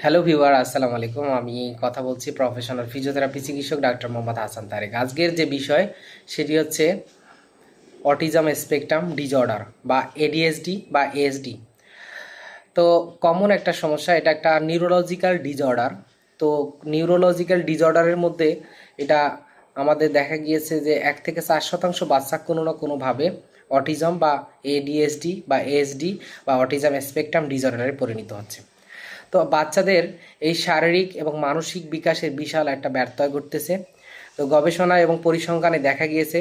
Hello viewer, আসসালামু আলাইকুম। আমি কথা বলছি প্রফেশনাল ফিজিওথেরাপি চিকিৎসক ডাক্তার মোহাম্মদ হাসান তারেক। আজকের যে বিষয় সেটি হচ্ছে অটিজম স্পেকট্রাম ডিজঅর্ডার বা এডিএসডি বা এএসডি। তো কমন একটা সমস্যা, এটা একটা নিউরোলজিক্যাল ডিজঅর্ডার। তো নিউরোলজিক্যাল ডিজঅর্ডারের মধ্যে এটা আমাদের দেখা গিয়েছে যে 1 থেকে 4% বাচ্চা কোনো না কোনোভাবে অটিজম বা এডিএসডি বা এএসডি বা অটিজম স্পেকট্রাম ডিজঅর্ডারে পরিণত হচ্ছে। তো বাচ্চাদের এই শারীরিক এবং মানসিক বিকাশের বিশাল একটা ব্যর্থতা ঘটতেছে। তো গবেষণা এবং পরিসংখ্যানে দেখা গিয়েছে,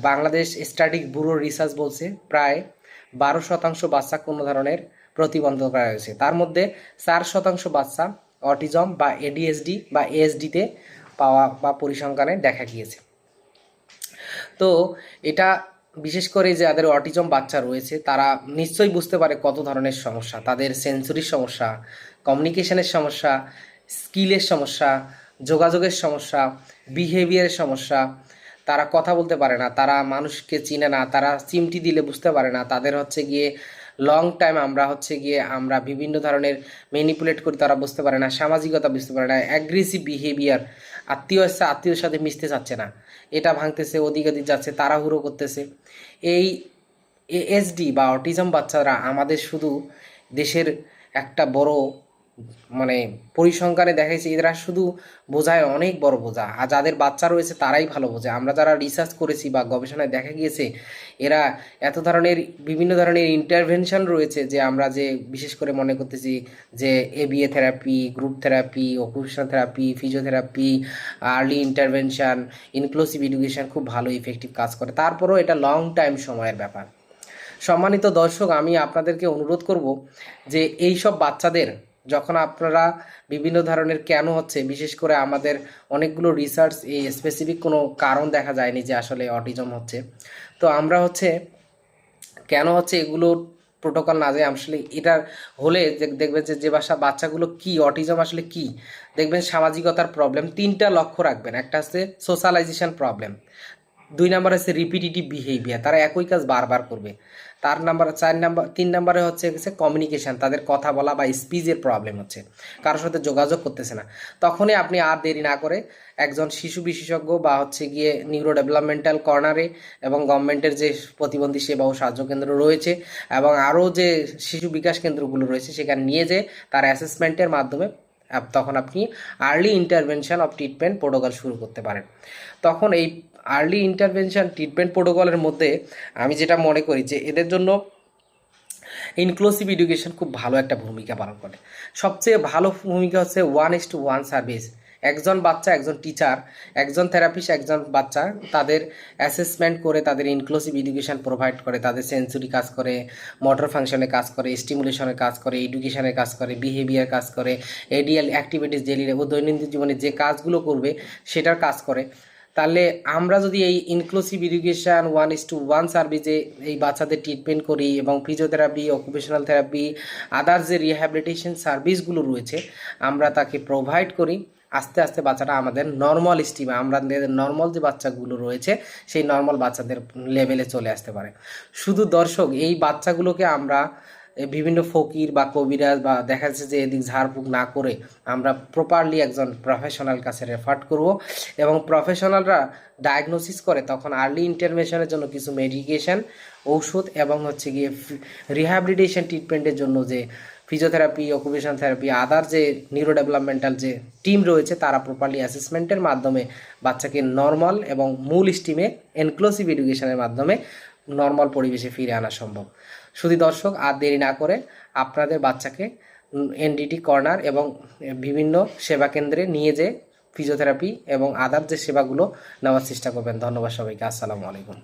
বাংলাদেশ স্ট্যাটিক ব্যুরোর রিসার্চ বলছে প্রায় 12% বাচ্চা কোনো ধরনের প্রতিবন্ধক করা হয়েছে। তার মধ্যে 4% বাচ্চা অটিজম বা এডিএসডি বা এএসডিতে পাওয়া বা পরিসংখ্যানে দেখা গিয়েছে। তো এটা বিশেষ করে যাদের অটিজম বাচ্চা রয়েছে তারা নিশ্চয়ই বুঝতে পারে কত ধরনের সমস্যা, তাদের সেন্সরির সমস্যা, কমিউনিকেশনের সমস্যা, স্কিলের সমস্যা, যোগাযোগের সমস্যা, বিহেভিয়ারের সমস্যা। তারা কথা বলতে পারে না, তারা মানুষকে চিনে না, তারা চিমটি দিলে বুঝতে পারে না, তাদের হচ্ছে গিয়ে লং টাইম আমরা বিভিন্ন ধরনের ম্যানিপুলেট করি, তারা বুঝতে পারে না, সামাজিকতা বুঝতে পারে না, অ্যাগ্রেসিভ বিহেভিয়ার, আত্মীয়র সাথে মিশতে চাচ্ছে না, এটা ভাঙতেছে, ওদিক ওদিক যাচ্ছে, তাড়াহুড়ো করতেছে। এই এএসডি বা অটিজম বাচ্চারা আমাদের শুধু দেশের একটা বড় মানে পরিসংখ্যানে দেখাইছে এরা শুধু বোঝায় অনেক বড় বোঝা, আর যাদের বাচ্চা রয়েছে তারাই ভালো বোঝে। আমরা যারা রিসার্চ করেছি বা গবেষণায় দেখা গিয়েছে এরা এত ধরনের বিভিন্ন ধরনের ইন্টারভেনশন রয়েছে যে আমরা যে বিশেষ করে মনে করতেছি যে ABA therapy, group therapy, occupational therapy, physiotherapy, early intervention, inclusive education খুব ভালো ইফেক্টিভ কাজ করে। তারপরেও এটা লং টাইম সময়ের ব্যাপার। সম্মানিত দর্শক, আমি আপনাদেরকে অনুরোধ করব যে এই সব বাচ্চাদের যখন আপনারা বিভিন্ন ধরনের কেন হচ্ছে, বিশেষ করে আমাদের অনেকগুলো রিসার্চ এই স্পেসিফিক কোনো কারণ দেখা যায়নি যে আসলে অটিজম হচ্ছে। তো আমরা কেন হচ্ছে এগুলোর প্রোটোকল না যায় আসলে এটার হলে দেখবেন যে বাচ্চাগুলো কি অটিজম আসলে কি, দেখবেন সামাজিকতার প্রবলেম। 3টা লক্ষ্য রাখবেন, একটা হচ্ছে সোশ্যালাইজেশন প্রবলেম, 2 নাম্বার হচ্ছে রিপিটিটিভ বিহেভিয়ার, তারা একই কাজ বারবার করবে। 3 নাম্বারে হচ্ছে কমিউনিকেশান, তাদের কথা বলা বা স্পিচের প্রবলেম হচ্ছে, কারোর সাথে যোগাযোগ করতেছে না। তখনই আপনি আর দেরি না করে একজন শিশু বিশেষজ্ঞ বা নিউরো ডেভেলপমেন্টাল কর্নারে এবং গভর্নমেন্টের যে প্রতিবন্ধী সেবা ও সাহায্য কেন্দ্র রয়েছে এবং আরও যে শিশু বিকাশ কেন্দ্রগুলো রয়েছে সেখানে নিয়ে যেয়ে তার অ্যাসেসমেন্টের মাধ্যমে তখন আপনি early intervention of treatment protocol শুরু করতে পারেন। তখন এই আর্লি ইন্টারভেনশন ট্রিটমেন্ট প্রোটোকলের মধ্যে আমি যেটা মনে করি যে এদের জন্য ইনক্লুসিভ এডুকেশন খুব ভালো একটা ভূমিকা পালন করে। সবচেয়ে ভালো ভূমিকা হচ্ছে 1:1 সার্ভিস। একজন বাচ্চা, একজন টিচার, একজন থেরাপিস্ট, একজন বাচ্চা, তাদের অ্যাসেসমেন্ট করে তাদের ইনক্লুসিভ এডুকেশন প্রোভাইড করে, তাদের সেন্সরি কাজ করে, মোটর ফাংশনে কাজ করে, স্টিমুলেশনের কাজ করে, এডুকেশনের কাজ করে, বিহেভিয়ার কাজ করে, এডিএল অ্যাক্টিভিটিস ডেইলি ও দৈনন্দিন জীবনে যে কাজগুলো করবে সেটার কাজ করে। তাহলে আমরা যদি এই ইনক্লুসিভ এডুকেশান 1:1 সার্ভিসে এই বাচ্চাদের ট্রিটমেন্ট করি এবং ফিজিওথেরাপি, অকুপেশনাল থেরাপি, আদার্স যে রিহ্যাবিলিটেশন সার্ভিসগুলো রয়েছে আমরা তাকে প্রোভাইড করি, আস্তে আস্তে বাচ্চাটা আমাদের নর্মাল স্টিমে, আমাদের নর্মাল যে বাচ্চাগুলো রয়েছে সেই নর্মাল বাচ্চাদের লেভেলে চলে আসতে পারে। শুধু দর্শক, এই বাচ্চাগুলোকে আমরা বিভিন্ন ফকির বা কবিরাজ বা দেখা যাচ্ছে যে এদিক ঝাড়ফুঁক না করে আমরা প্রপারলি একজন প্রফেশনাল কাছে রেফার করব এবং প্রফেশনালরা ডায়াগনোসিস করে তখন আর্লি ইন্টারভেনশনের জন্য কিছু মেডিকেশন, ঔষধ এবং রিহ্যাবিলিটেশন ট্রিটমেন্টের জন্য যে ফিজিওথেরাপি, অকুপেশনাল থেরাপি, আদার যে নিউরো ডেভেলপমেন্টাল যে টিম রয়েছে তারা প্রপারলি অ্যাসেসমেন্টের মাধ্যমে বাচ্চাকে নর্মাল এবং মূল স্টিমে ইনক্লুসিভ এডুকেশনের মাধ্যমে নর্মাল পরিবেশে ফিরে আনা সম্ভব। শুধু দর্শক, আর দেরি না করে আপনাদের বাচ্চাকে এনডিটি কর্নার এবং বিভিন্ন সেবা কেন্দ্রে নিয়ে যেয়ে ফিজিওথেরাপি এবং আদার যে সেবাগুলো নেওয়ার চেষ্টা করবেন। ধন্যবাদ সবাইকে। আসসালামু আলাইকুম।